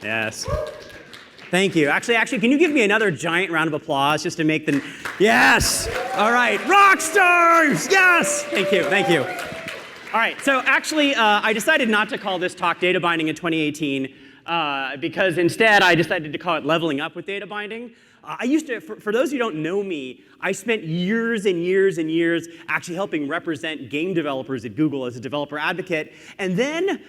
Yes. Thank you. Actually, can you give me another giant round of applause just to make the... Yes! All right, rock stars! Yes! Thank you, thank you. All right, so actually, I decided not to call this talk Data Binding in 2018 because instead I decided to call it Leveling Up with Data Binding. I used to, for those who don't know me, I spent years and years and years actually helping represent game developers at Google as a developer advocate. And then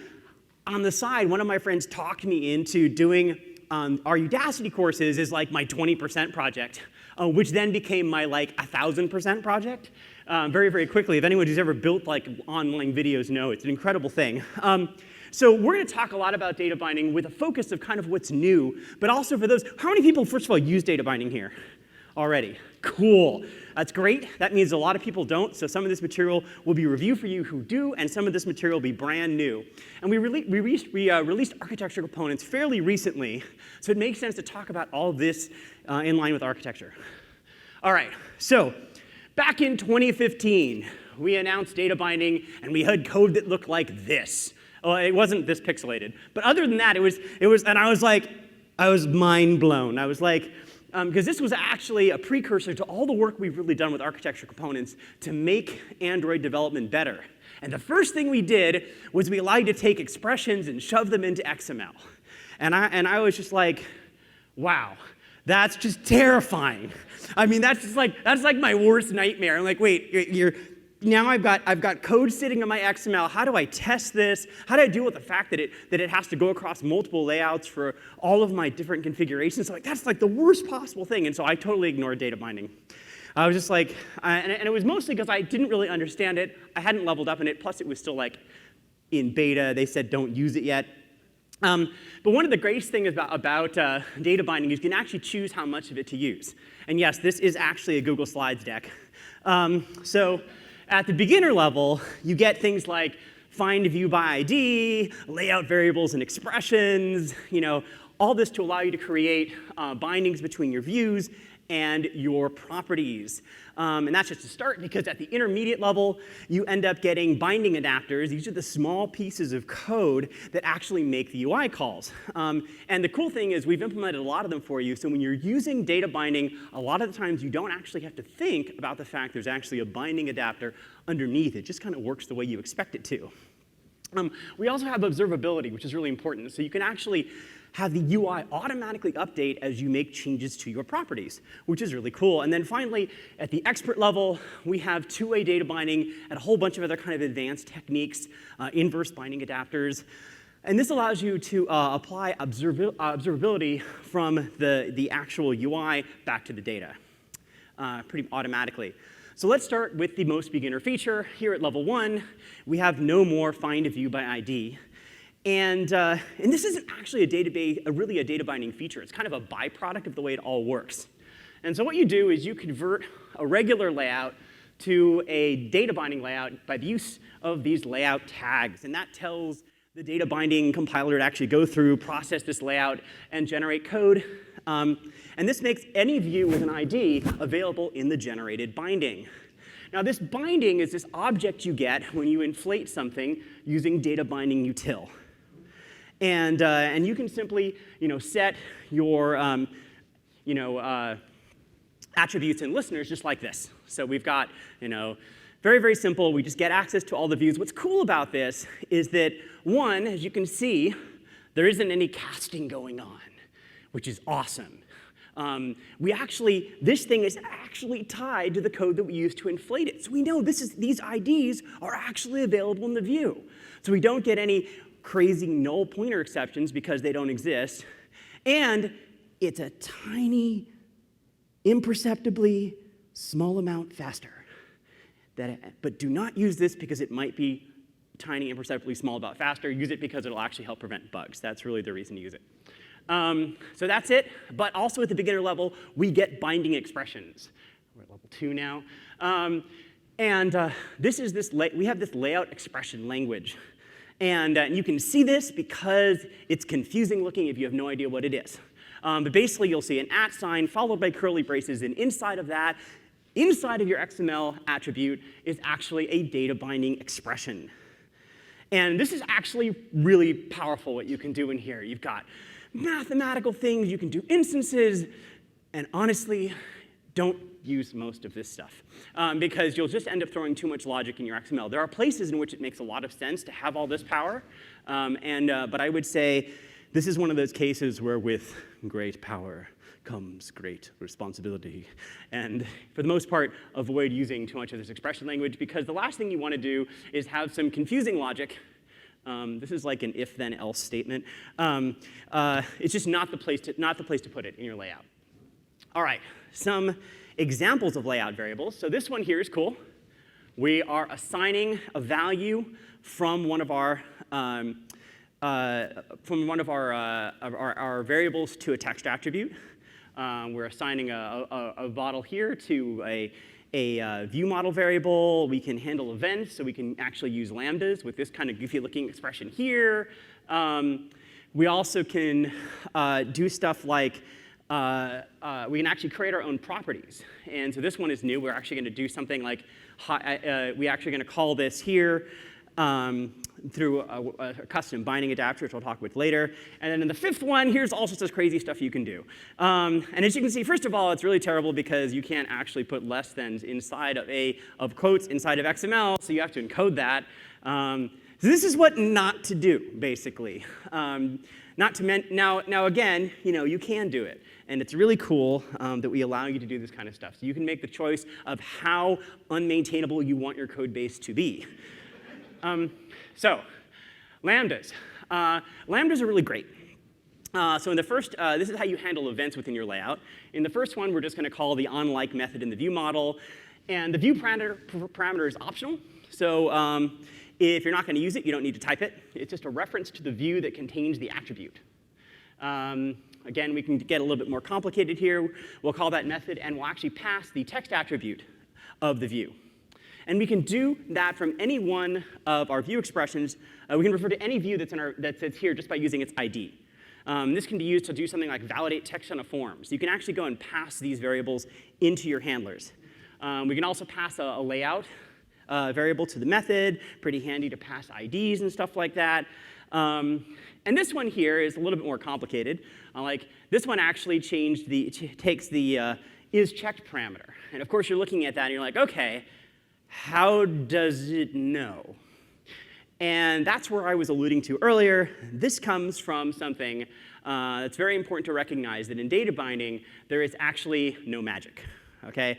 on the side, one of my friends talked me into doing our Udacity courses is like my 20% project, which then became my like 1,000% project very, very quickly. If anyone who's ever built like online videos know, it's an incredible thing. So we're going to talk a lot about data binding with a focus of kind of what's new, but also for those, how many people, first of all, use data binding here already? Cool. That's great. That means a lot of people don't, so some of this material will be review for you who do, and some of this material will be brand new. And we released architecture components fairly recently, so it makes sense to talk about all of this in line with architecture. All right, so back in 2015, we announced data binding, and we had code that looked like this. Well, it wasn't this pixelated, but other than that, it was, and I was like, I was mind blown. I was like, because this was actually a precursor to all the work we've really done with architecture components to make Android development better. And the first thing we did was we allowed you to take expressions and shove them into XML. And I was just like, wow, that's just terrifying. I mean, that's like my worst nightmare. I'm like, wait, now I've got code sitting in my XML. How do I test this? How do I deal with the fact that it has to go across multiple layouts for all of my different configurations? So like, that's like the worst possible thing. And so I totally ignored data binding. I was just like, and it was mostly because I didn't really understand it. I hadn't leveled up in it. Plus, it was still like in beta. They said don't use it yet. But one of the greatest things about data binding is you can actually choose how much of it to use. And yes, this is actually a Google Slides deck. So at the beginner level, you get things like find view by ID, layout variables and expressions, all this to allow you to create bindings between your views and your properties. And that's just a start, because at the intermediate level, you end up getting binding adapters. These are the small pieces of code that actually make the UI calls. And the cool thing is we've implemented a lot of them for you, so when you're using data binding, a lot of the times you don't actually have to think about the fact there's actually a binding adapter underneath. It just kind of works the way you expect it to. We also have observability, which is really important. So you can actually have the UI automatically update as you make changes to your properties, which is really cool. And then finally, at the expert level, we have two-way data binding and a whole bunch of other kind of advanced techniques, inverse binding adapters. And this allows you to apply observability from the actual UI back to the data pretty automatically. So let's start with the most beginner feature. Here at level 1, we have no more find view by ID. And this isn't actually really a data binding feature. It's kind of a byproduct of the way it all works. And so what you do is you convert a regular layout to a data binding layout by the use of these layout tags. And that tells the data binding compiler to actually go through, process this layout, and generate code. And this makes any view with an ID available in the generated binding. Now, this binding is this object you get when you inflate something using data binding util. And you can simply, set your, attributes and listeners just like this. So we've got, very, very simple. We just get access to all the views. What's cool about this is that, one, as you can see, there isn't any casting going on, which is awesome. This thing is actually tied to the code that we use to inflate it. So we know these IDs are actually available in the view. So we don't get any crazy null pointer exceptions because they don't exist. And it's a tiny, imperceptibly small amount faster. But do not use this because it might be tiny, imperceptibly small about faster. Use it because it'll actually help prevent bugs. That's really the reason to use it. So that's it. But also at the beginner level, we get binding expressions. We're at level 2 now. We have this layout expression language. And you can see this because it's confusing looking if you have no idea what it is. But basically, you'll see an @ sign followed by curly braces. And inside of that, inside of your XML attribute, is actually a data binding expression. And this is actually really powerful what you can do in here. You've got mathematical things. You can do instances. And honestly, don't use most of this stuff because you'll just end up throwing too much logic in your XML. There are places in which it makes a lot of sense to have all this power. But I would say this is one of those cases where with great power comes great responsibility. And for the most part, avoid using too much of this expression language because the last thing you want to do is have some confusing logic. This is like an if-then-else statement. It's just not the place to put it in your layout. All right, some examples of layout variables. So this one here is cool. We are assigning a value from one of our variables to a text attribute. We're assigning a model here to a view model variable. We can handle events, so we can actually use lambdas with this kind of goofy-looking expression here. We also can do stuff like we can actually create our own properties. And so this one is new. We're actually going to do something like, we're actually going to call this here through a custom binding adapter, which I'll talk with later. And then in the fifth one, here's all sorts of crazy stuff you can do. And as you can see, first of all, it's really terrible because you can't actually put less thans inside of quotes inside of XML, so you have to encode that. So this is what not to do, basically. Now again, you can do it. And it's really cool that we allow you to do this kind of stuff. So you can make the choice of how unmaintainable you want your code base to be. So lambdas. Lambdas are really great. So in the first, this is how you handle events within your layout. In the first one, we're just going to call the onLike method in the view model. And the view parameter is optional. So if you're not going to use it, you don't need to type it. It's just a reference to the view that contains the attribute. Again, we can get a little bit more complicated here. We'll call that method, and we'll actually pass the text attribute of the view. And we can do that from any one of our view expressions. We can refer to any view that's here just by using its ID. This can be used to do something like validate text on a form. So you can actually go and pass these variables into your handlers. We can also pass a layout variable to the method. Pretty handy to pass IDs and stuff like that. And this one here is a little bit more complicated. This one actually takes the isChecked parameter. And of course, you're looking at that and you're like, OK, how does it know? And that's where I was alluding to earlier. This comes from something that's very important to recognize, that in data binding, there is actually no magic. Okay?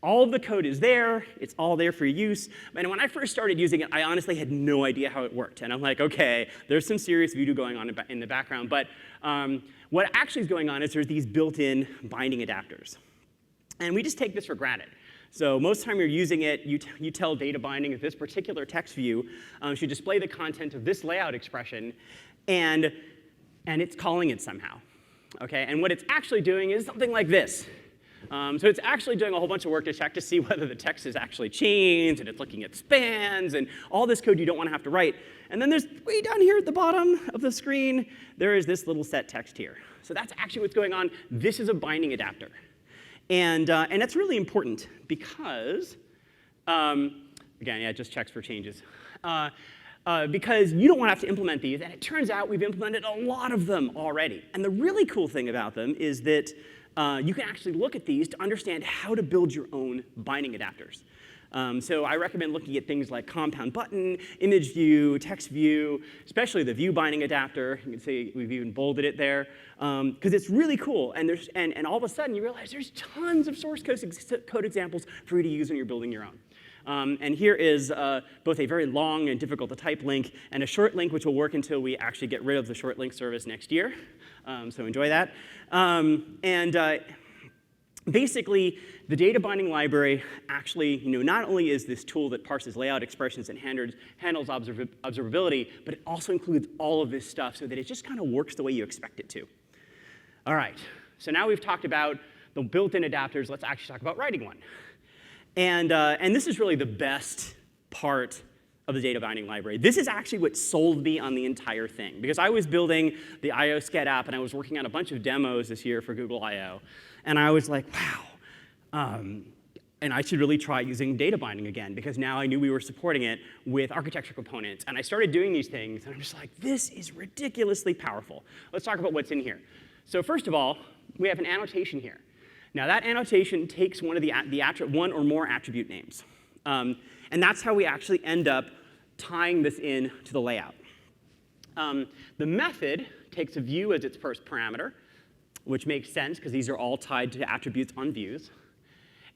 All of the code is there. It's all there for use. And when I first started using it, I honestly had no idea how it worked. And I'm like, OK, there's some serious voodoo going on in the background. But what actually is going on is there's these built-in binding adapters. And we just take this for granted. So most of the time you're using it, you tell data binding that this particular text view should display the content of this layout expression, and it's calling it somehow. Okay? And what it's actually doing is something like this. So it's actually doing a whole bunch of work to check to see whether the text is actually changed, and it's looking at spans, and all this code you don't want to have to write. And then there's way down here at the bottom of the screen, there is this little set text here. So that's actually what's going on. This is a binding adapter. And that's really important because, again, yeah, it just checks for changes. Because you don't want to have to implement these, and it turns out we've implemented a lot of them already. And the really cool thing about them is that you can actually look at these to understand how to build your own binding adapters. So I recommend looking at things like compound button, image view, text view, especially the view binding adapter. You can see we've even bolded it there. Because it's really cool. And all of a sudden, you realize there's tons of source code examples for you to use when you're building your own. And here is both a very long and difficult to type link and a short link, which will work until we actually get rid of the short link service next year. So enjoy that. Basically, the data binding library actually, not only is this tool that parses layout expressions and handles observability, but it also includes all of this stuff so that it just kind of works the way you expect it to. All right, so now we've talked about the built-in adapters. Let's actually talk about writing one. And this is really the best part of the data binding library. This is actually what sold me on the entire thing, because I was building the I/O Sched app, and I was working on a bunch of demos this year for Google I/O. And I was like, wow, and I should really try using data binding again, because now I knew we were supporting it with architecture components. And I started doing these things, and I'm just like, this is ridiculously powerful. Let's talk about what's in here. So first of all, we have an annotation here. Now that annotation takes one of one or more attribute names. And that's how we actually end up tying this in to the layout. The method takes a view as its first parameter, which makes sense because these are all tied to attributes on views.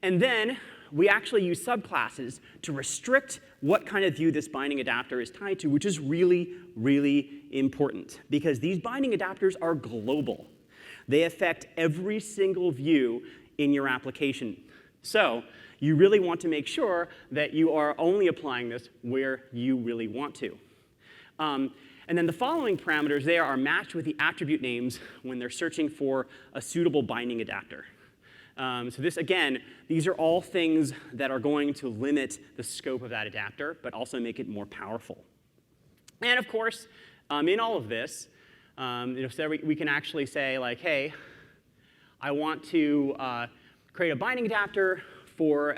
And then we actually use subclasses to restrict what kind of view this binding adapter is tied to, which is really, really important because these binding adapters are global. They affect every single view in your application. So you really want to make sure that you are only applying this where you really want to. And then the following parameters there are matched with the attribute names when they're searching for a suitable binding adapter. So this, again, these are all things that are going to limit the scope of that adapter, but also make it more powerful. And of course, in all of this, so we can actually say, like, hey, I want to create a binding adapter for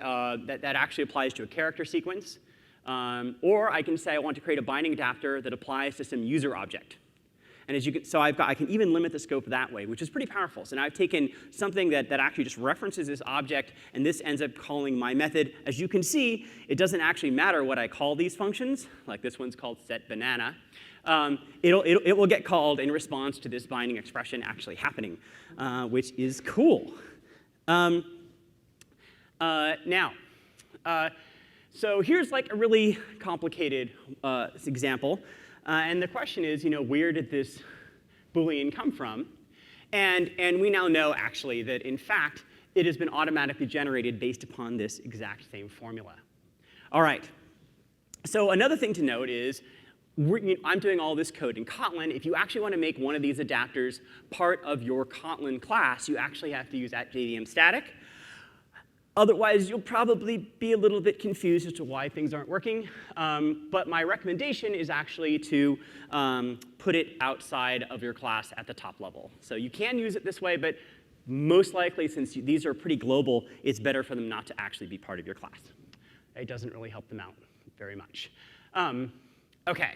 that actually applies to a character sequence. Or I can say I want to create a binding adapter that applies to some user object. And as you can, I can even limit the scope that way, which is pretty powerful. So now I've taken something that actually just references this object, and this ends up calling my method. As you can see, it doesn't actually matter what I call these functions. Like this one's called setBanana. It will get called in response to this binding expression actually happening, which is cool. So here's like a really complicated example. And the question is, where did this Boolean come from? And we now know, actually, that in fact, it has been automatically generated based upon this exact same formula. All right. So another thing to note is, I'm doing all this code in Kotlin. If you actually want to make one of these adapters part of your Kotlin class, you actually have to use @JVM static. Otherwise, you'll probably be a little bit confused as to why things aren't working. But my recommendation is actually to put it outside of your class at the top level. So you can use it this way, but most likely, since these are pretty global, it's better for them not to actually be part of your class. It doesn't really help them out very much. OK.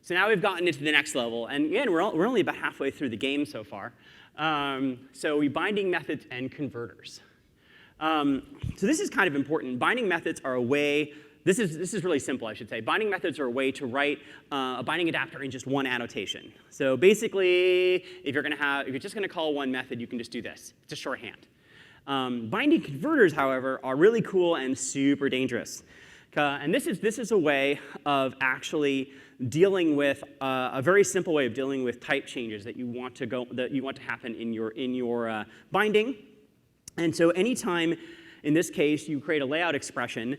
So now we've gotten into the next level. And again, we're only about halfway through the game so far. So we binding methods and converters. So this is kind of important. Binding methods are a way, this is really simple, I should say. Binding methods are a way to write a binding adapter in just one annotation. So basically, if you're just going to call one method, you can just do this. It's a shorthand. Binding converters, however, are really cool and super dangerous. And this is a way of actually dealing with a very simple way of dealing with type changes that you want to happen in your binding. And so anytime, in this case, you create a layout expression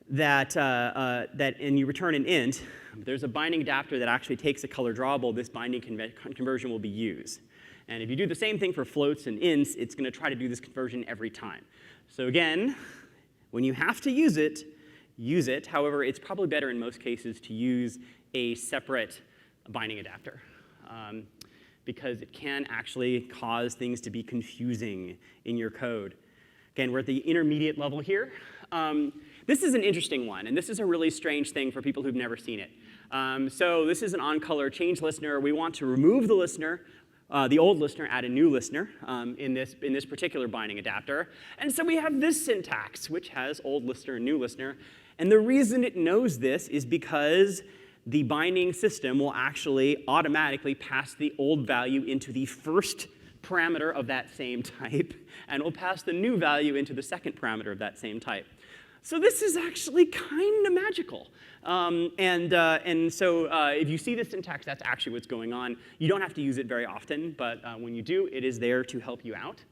and you return an int, there's a binding adapter that actually takes a color drawable, this binding conversion will be used. And if you do the same thing for floats and ints, it's going to try to do this conversion every time. So again, when you have to use it, use it. However, it's probably better in most cases to use a separate binding adapter. Because it can actually cause things to be confusing in your code. Again, we're at the intermediate level here. This is an interesting one, and this is a really strange thing for people who've never seen it. So this is an on-color change listener. We want to remove the listener, the old listener, add a new listener in this particular binding adapter. And so we have this syntax, which has old listener and new listener. And the reason it knows this is because the binding system will actually automatically pass the old value into the first parameter of that same type, and will pass the new value into the second parameter of that same type. So this is actually kind of magical. And so if you see the syntax, that's actually what's going on. You don't have to use it very often, but when you do, it is there to help you out.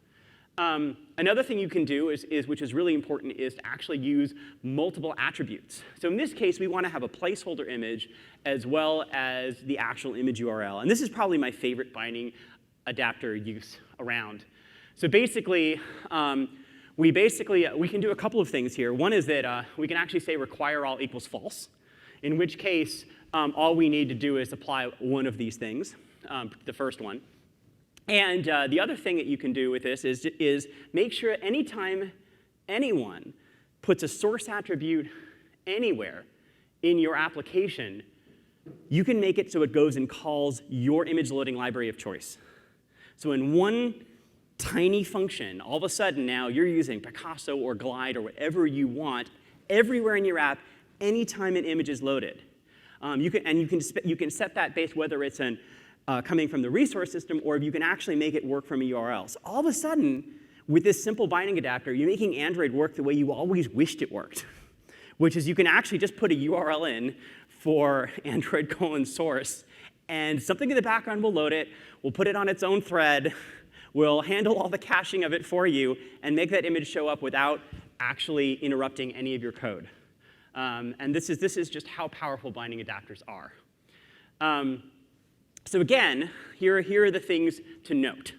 Another thing you can do, which is really important, is to actually use multiple attributes. So in this case, we want to have a placeholder image as well as the actual image URL. And this is probably my favorite binding adapter use around. So basically, we can do a couple of things here. One is that we can actually say require all equals false, in which case all we need to do is apply one of these things, the first one. And the other thing that you can do with this is make sure anytime anyone puts a source attribute anywhere in your application, you can make it so it goes and calls your image loading library of choice. So in one tiny function, all of a sudden now you're using Picasso or Glide or whatever you want everywhere in your app anytime an image is loaded. You can set that based whether it's coming from the resource system or if you can actually make it work from a URL. So all of a sudden, with this simple binding adapter, you're making Android work the way you always wished it worked, which is you can actually just put a URL in for Android:source, and something in the background will load it, we'll put it on its own thread, we'll handle all the caching of it for you, and make that image show up without actually interrupting any of your code. And this is just how powerful binding adapters are. So again, here are the things to note.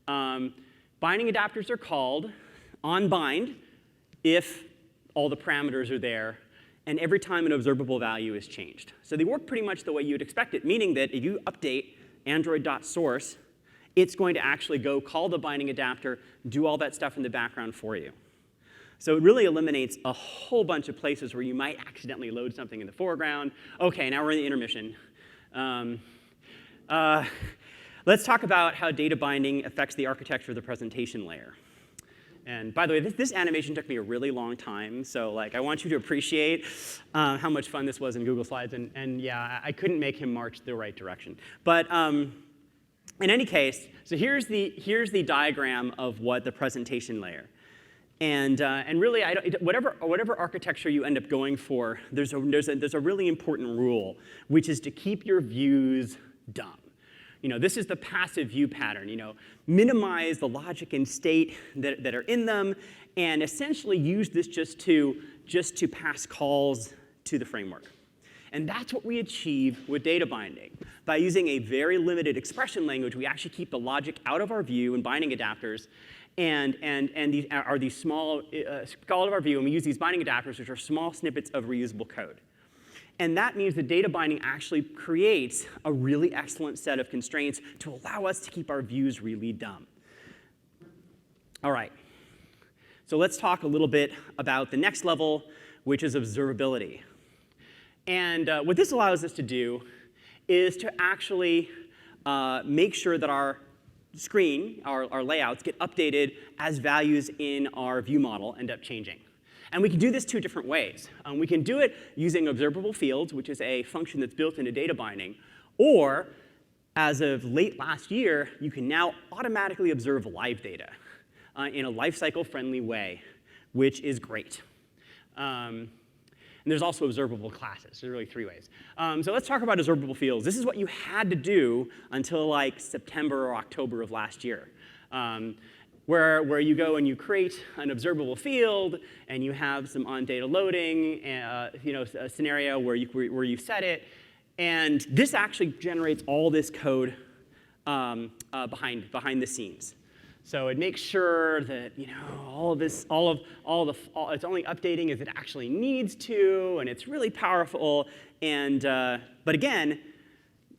Binding adapters are called on bind if all the parameters are there and every time an observable value is changed. So they work pretty much the way you'd expect it, meaning that if you update Android.source, it's going to actually go call the binding adapter, do all that stuff in the background for you. So it really eliminates a whole bunch of places where you might accidentally load something in the foreground. OK, now we're in the intermission. Let's talk about how data binding affects the architecture of the presentation layer. And by the way, this animation took me a really long time. So like, I want you to appreciate how much fun this was in Google Slides. And yeah, I couldn't make him march the right direction. But in any case, so here's the diagram of what the presentation layer. And really, whatever architecture you end up going for, there's a really important rule, which is to keep your views dumb. This is the passive view pattern. Minimize the logic and state that are in them, and essentially use this just to pass calls to the framework. And that's what we achieve with data binding. By using a very limited expression language, we actually keep the logic out of our view and binding adapters, and these are these small out of our view, and we use these binding adapters, which are small snippets of reusable code. And that means that data binding actually creates a really excellent set of constraints to allow us to keep our views really dumb. All right. So let's talk a little bit about the next level, which is observability. And what this allows us to do is to actually make sure that our screen, our layouts, get updated as values in our view model end up changing. And we can do this two different ways. We can do it using observable fields, which is a function that's built into data binding. Or, as of late last year, you can now automatically observe LiveData in a lifecycle-friendly way, which is great. And there's also observable classes. There's really three ways. So let's talk about observable fields. This is what you had to do until like September or October of last year. Where you go and you create an observable field, and you have some on-data loading, a scenario where you set it, and this actually generates all this code behind the scenes. So it makes sure that it's only updating as it actually needs to, and it's really powerful. And but again,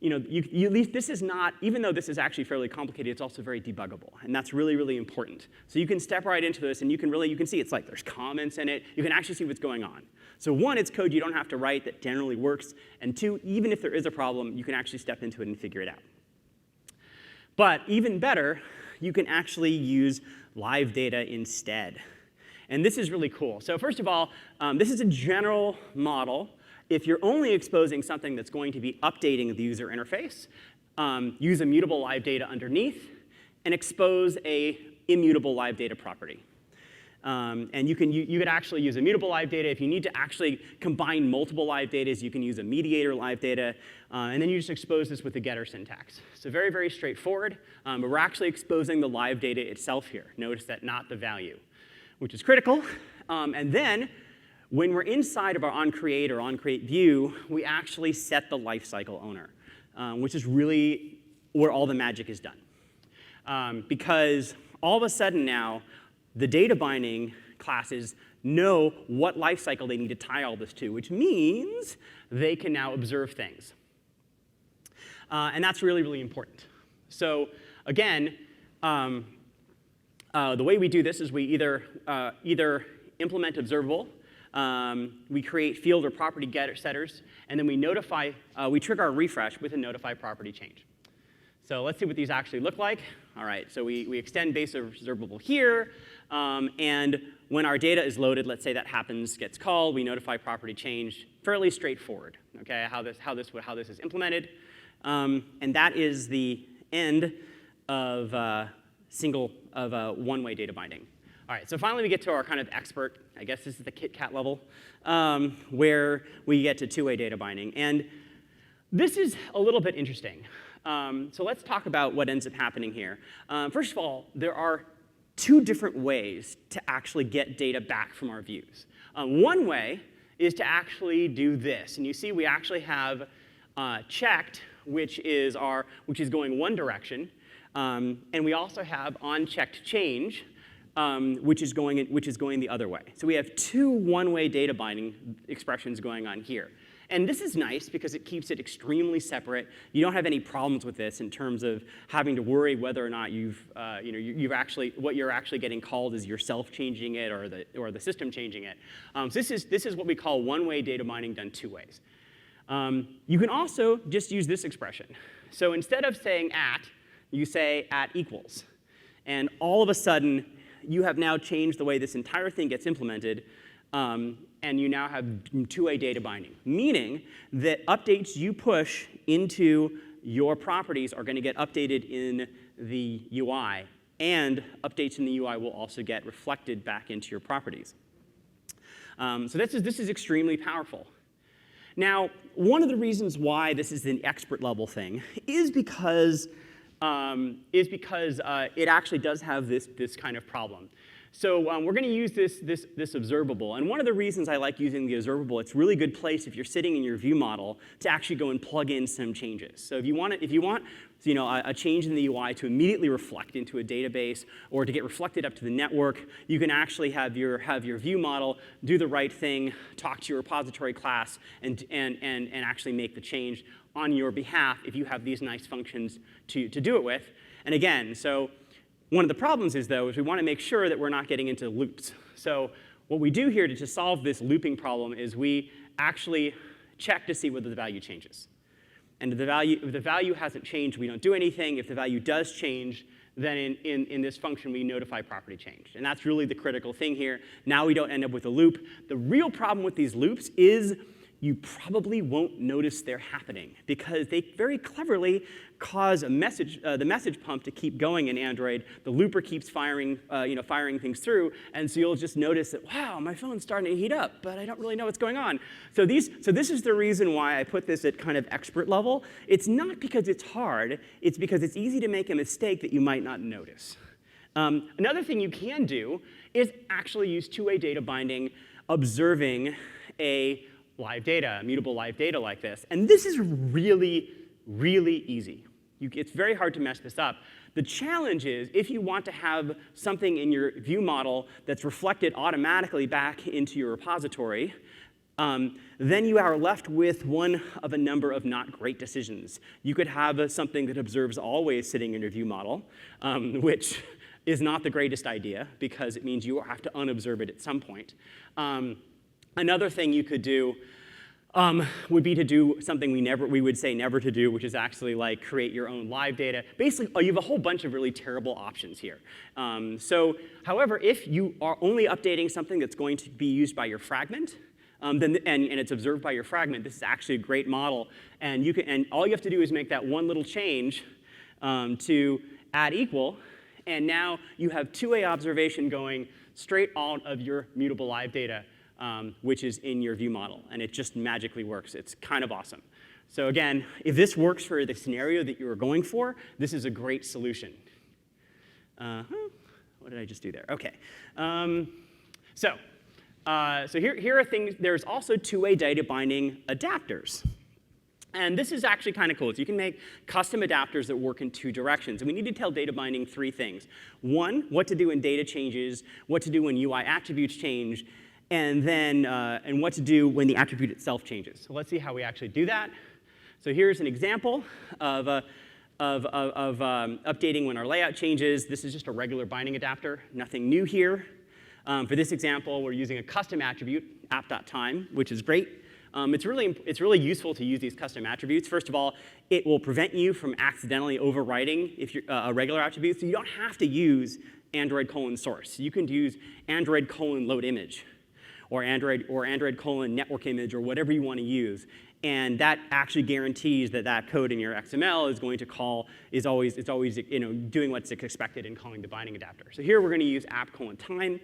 at least this is not, even though this is actually fairly complicated, it's also very debuggable, and that's really, really important. So you can step right into this, and you can see it's like there's comments in it. You can actually see what's going on. So one, it's code you don't have to write that generally works, and two, even if there is a problem, you can actually step into it and figure it out. But even better, you can actually use LiveData instead. And this is really cool. So first of all, this is a general model. If you're only exposing something that's going to be updating the user interface, use immutable LiveData underneath, and expose a immutable LiveData property. And you could actually use immutable LiveData. If you need to actually combine multiple LiveDatas, you can use a mediator LiveData. And then you just expose this with the getter syntax. So very, very straightforward. But we're actually exposing the LiveData itself here. Notice that, not the value, which is critical. And then, when we're inside of our onCreate or onCreate view, we actually set the lifecycle owner, which is really where all the magic is done. Because all of a sudden now, the data binding classes know what lifecycle they need to tie all this to, which means they can now observe things. And that's really, really important. So again, the way we do this is we either implement observable. We create field or property getter setters, and then we notify, we trigger our refresh with a notify property change. So let's see what these actually look like. All right, so we extend base observable here, and when our data is loaded, let's say that happens, gets called, we notify property change. Fairly straightforward, okay, how this is implemented. And that is the end of one-way data binding. All right, so finally we get to our kind of expert, I guess this is the KitKat level, where we get to two-way data binding. And this is a little bit interesting. So let's talk about what ends up happening here. First of all, there are two different ways to actually get data back from our views. One way is to actually do this. And you see we actually have checked, which is going one direction. And we also have onChecked change, which is going the other way. So we have two one-way data binding expressions going on here. And this is nice because it keeps it extremely separate. You don't have any problems with this in terms of having to worry whether or not what you're actually getting called is yourself changing it or the system changing it. So this is what we call one-way data binding done two ways. You can also just use this expression. So instead of saying at, you say at equals. And all of a sudden, you have now changed the way this entire thing gets implemented. And you now have two-way data binding, meaning that updates you push into your properties are going to get updated in the UI, and updates in the UI will also get reflected back into your properties. So this is extremely powerful. Now, one of the reasons why this is an expert level thing is because it actually does have this kind of problem. So we're going to use this observable. And one of the reasons I like using the observable, it's a really good place if you're sitting in your view model to actually go and plug in some changes. So if you want a change in the UI to immediately reflect into a database or to get reflected up to the network, you can actually have your view model do the right thing, talk to your repository class, and actually make the change on your behalf if you have these nice functions to do it with. And again, so one of the problems is, though, is we want to make sure that we're not getting into loops. So what we do here to solve this looping problem is we actually check to see whether the value changes. And if the value hasn't changed, we don't do anything. If the value does change, then in this function, we notify property change. And that's really the critical thing here. Now we don't end up with a loop. The real problem with these loops is you probably won't notice they're happening because they very cleverly cause the message pump to keep going in Android. The looper keeps firing things through, and so you'll just notice that, wow, my phone's starting to heat up, but I don't really know what's going on. So this is the reason why I put this at kind of expert level. It's not because it's hard, it's because it's easy to make a mistake that you might not notice. Another thing you can do is actually use two-way data binding, observing a live data, mutable live data like this. And this is really, really easy. It's very hard to mess this up. The challenge is if you want to have something in your view model that's reflected automatically back into your repository, then you are left with one of a number of not great decisions. You could have something that observes always sitting in your view model, which is not the greatest idea because it means you have to unobserve it at some point. Another thing you could do would be to do something we would say never to do, which is actually like create your own live data. Basically, you have a whole bunch of really terrible options here. However, if you are only updating something that's going to be used by your fragment, and it's observed by your fragment, this is actually a great model. And all you have to do is make that one little change to add equal, and now you have two-way observation going straight out of your mutable live data, which is in your view model. And it just magically works. It's kind of awesome. So again, if this works for the scenario that you were going for, this is a great solution. What did I just do there? OK. So here are things. There's also two-way data binding adapters. And this is actually kind of cool. So you can make custom adapters that work in two directions. And we need to tell data binding three things. One, what to do when data changes, what to do when UI attributes change, and then what to do when the attribute itself changes. So let's see how we actually do that. So here's an example of updating when our layout changes. This is just a regular binding adapter, nothing new here. For this example, we're using a custom attribute, app.time, which is great. It's really useful to use these custom attributes. First of all, it will prevent you from accidentally overwriting a regular attribute, so you don't have to use Android:source. You can use Android:load_image, or Android:network image, or whatever you want to use. And that actually guarantees that that code in your XML is going to call, is always doing what's expected in calling the binding adapter. So here we're going to use app:time.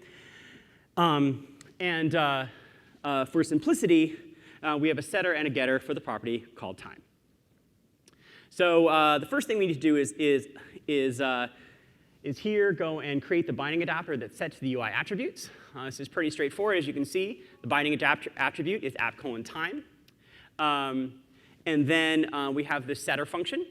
For simplicity, we have a setter and a getter for the property called time. So the first thing we need to do is here go and create the binding adapter that's set to the UI attributes. This is pretty straightforward. As you can see, the binding attribute is app:time. And then we have the setter function,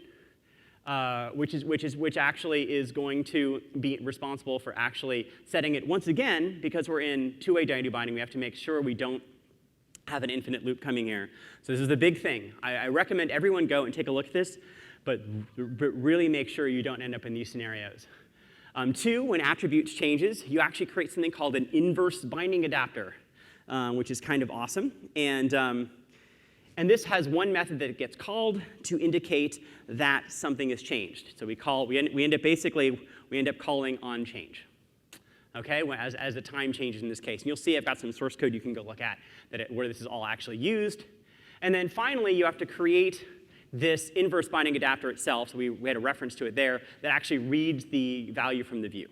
which actually is going to be responsible for actually setting it once again. Because we're in two-way data binding, we have to make sure we don't have an infinite loop coming here. So this is the big thing. I recommend everyone go and take a look at this, but really make sure you don't end up in these scenarios. Two, when attributes changes, you actually create something called an inverse binding adapter, which is kind of awesome. And this has one method that gets called to indicate that something has changed. So we end up calling onChange. Okay, as the time changes in this case. And you'll see I've got some source code you can go look at where this is all actually used. And then finally, you have to create this inverse binding adapter itself. So we had a reference to it there that actually reads the value from the view.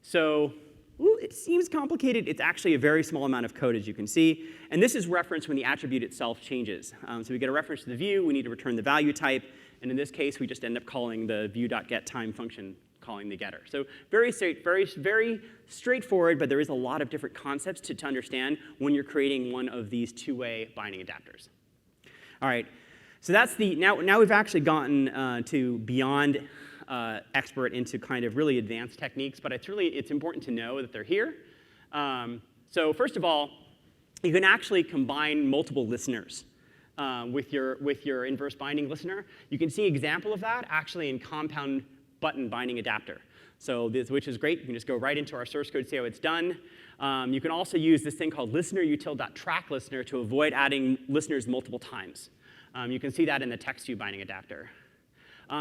So it seems complicated. It's actually a very small amount of code, as you can see. And this is referenced when the attribute itself changes. So we get a reference to the view. We need to return the value type. And in this case, we just end up calling the view.getTime function, calling the getter. So very straightforward, but there is a lot of different concepts to understand when you're creating one of these two-way binding adapters. All right, so that's now we've actually gotten to beyond expert into kind of really advanced techniques, but it's important to know that they're here. So first of all, you can actually combine multiple listeners with your inverse binding listener. You can see an example of that actually in compound button binding adapter. So which is great. You can just go right into our source code, see how it's done. You can also use this thing called listener_util.trackListener to avoid adding listeners multiple times. You can see that in the text view binding adapter.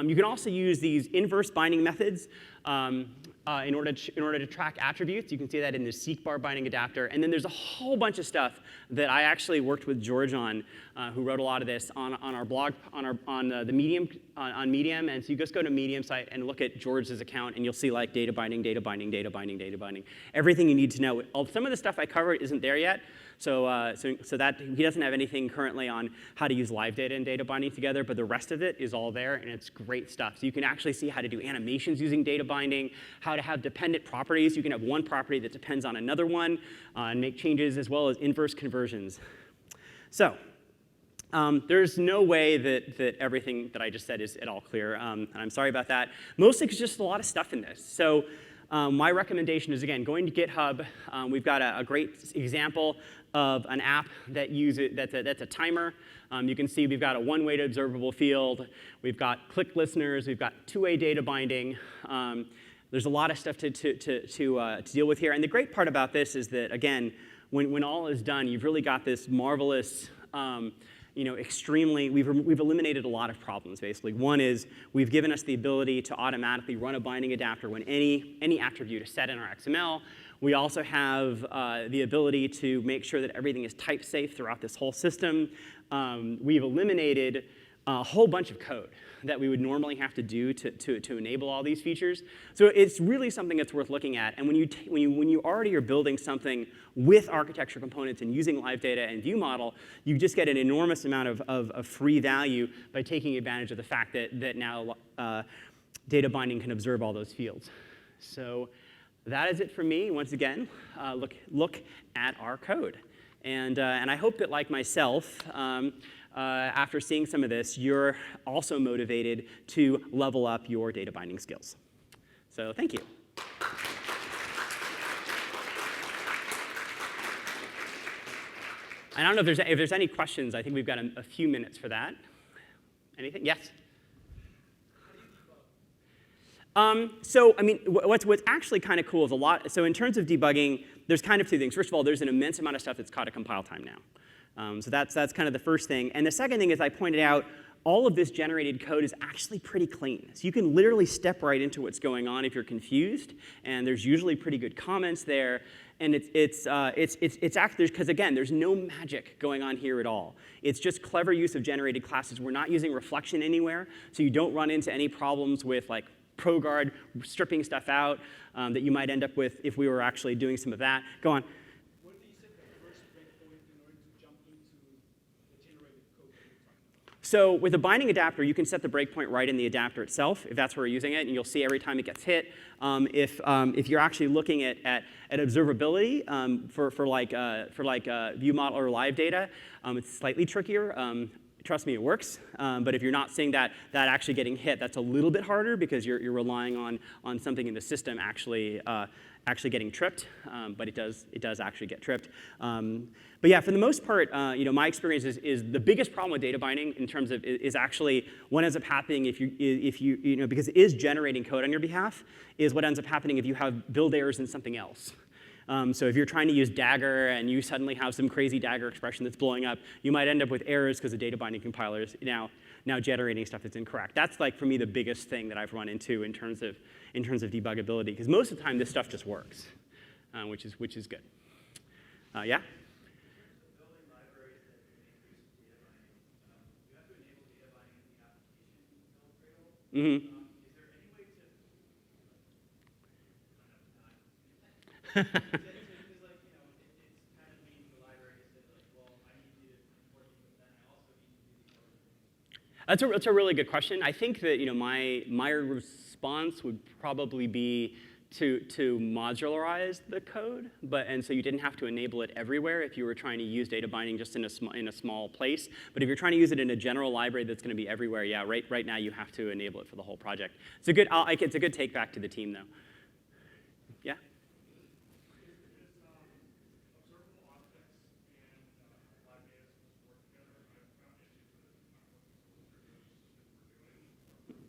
You can also use these inverse binding methods in order to track attributes. You can see that in the seek bar binding adapter. And then there's a whole bunch of stuff that I actually worked with George on, who wrote a lot of this on our blog, on Medium. And so you just go to Medium site and look at George's account, and you'll see like data binding, data binding, data binding, data binding. Everything you need to know. Some of the stuff I covered isn't there yet. So that he doesn't have anything currently on how to use LiveData and data binding together, but the rest of it is all there, and it's great stuff. So you can actually see how to do animations using data binding, how to have dependent properties. You can have one property that depends on another one, and make changes, as well as inverse conversions. So there's no way that everything that I just said is at all clear, and I'm sorry about that. Mostly because there's just a lot of stuff in this. So my recommendation is, again, going to GitHub. We've got a great example of an app that's a timer. You can see we've got a one-way to observable field. We've got click listeners. We've got two-way data binding. There's a lot of stuff to deal with here. And the great part about this is that, again, when all is done, you've really got this marvelous we've eliminated a lot of problems, basically. One is we've given us the ability to automatically run a binding adapter when any attribute is set in our XML. We also have the ability to make sure that everything is type safe throughout this whole system. We've eliminated a whole bunch of code that we would normally have to do to enable all these features. So it's really something that's worth looking at. And when you already are building something with architecture components and using LiveData and ViewModel, you just get an enormous amount of free value by taking advantage of the fact that now data binding can observe all those fields. So that is it for me. Once again, look at our code. And I hope that, like myself, after seeing some of this, you're also motivated to level up your data binding skills. So thank you. I don't know if there's any questions. I think we've got a few minutes for that. Anything? Yes? So, I mean, what's actually kind of cool is a lot. So in terms of debugging, there's kind of two things. First of all, there's an immense amount of stuff that's caught at compile time now. So that's kind of the first thing. And the second thing is I pointed out, all of this generated code is actually pretty clean. So you can literally step right into what's going on if you're confused. And there's usually pretty good comments there. And it's actually, because again, there's no magic going on here at all. It's just clever use of generated classes. We're not using reflection anywhere, so you don't run into any problems with like ProGuard stripping stuff out that you might end up with if we were actually doing some of that. Go on. When do you set the first breakpoint in order to jump into the generated code? So with a binding adapter, you can set the breakpoint right in the adapter itself, if that's where we're using it, and you'll see every time it gets hit. If you're actually looking at observability for view model or LiveData, it's slightly trickier. Trust me, it works. But if you're not seeing that actually getting hit, that's a little bit harder because you're relying on something in the system actually getting tripped. But it does actually get tripped. But yeah, for the most part, my experience is the biggest problem with data binding in terms of is actually what ends up happening if you because it is generating code on your behalf, is what ends up happening if you have build errors in something else. So if you're trying to use Dagger and you suddenly have some crazy Dagger expression that's blowing up, you might end up with errors because the data binding compiler is now generating stuff that's incorrect. That's like for me the biggest thing that I've run into in terms of debuggability, because most of the time this stuff just works, which is good. Yeah. Mm-hmm. That's a really good question. I think that my response would probably be to modularize the code, and so you didn't have to enable it everywhere if you were trying to use data binding just in a small place. But if you're trying to use it in a general library that's going to be everywhere, yeah, right now you have to enable it for the whole project. It's a good take back to the team though. Yeah.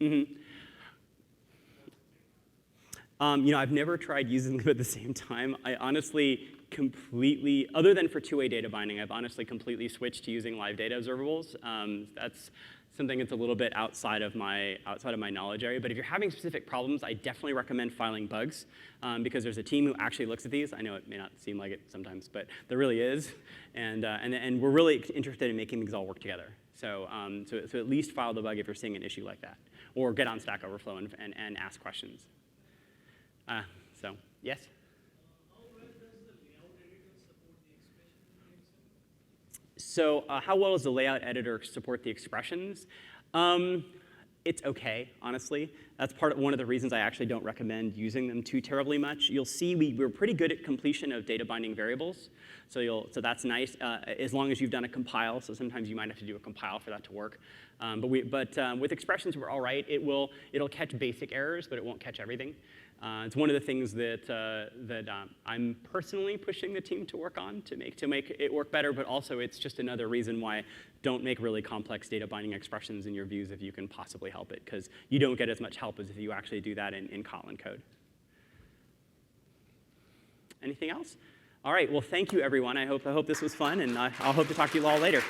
Mm-hmm. I've never tried using them at the same time. I honestly completely, other than for two-way data binding, I've honestly completely switched to using LiveData observables. That's something that's a little bit outside of my knowledge area. But if you're having specific problems, I definitely recommend filing bugs because there's a team who actually looks at these. I know it may not seem like it sometimes, but there really is, and we're really interested in making these all work together. So at least file the bug if you're seeing an issue like that, or get on Stack Overflow and ask questions. So yes. How well does the layout editor support the expression? So how well does the layout editor support the expressions? It's OK, honestly. That's one of the reasons I actually don't recommend using them too terribly much. You'll see we're pretty good at completion of data binding variables. So that's nice, as long as you've done a compile. So sometimes you might have to do a compile for that to work. But with expressions, we're all right. It'll catch basic errors, but it won't catch everything. It's one of the things that I'm personally pushing the team to work on to make it work better, but also it's just another reason why don't make really complex data binding expressions in your views if you can possibly help it, because you don't get as much help as if you actually do that in Kotlin code. Anything else? All right, well, thank you, everyone. I hope this was fun, and I'll hope to talk to you all later.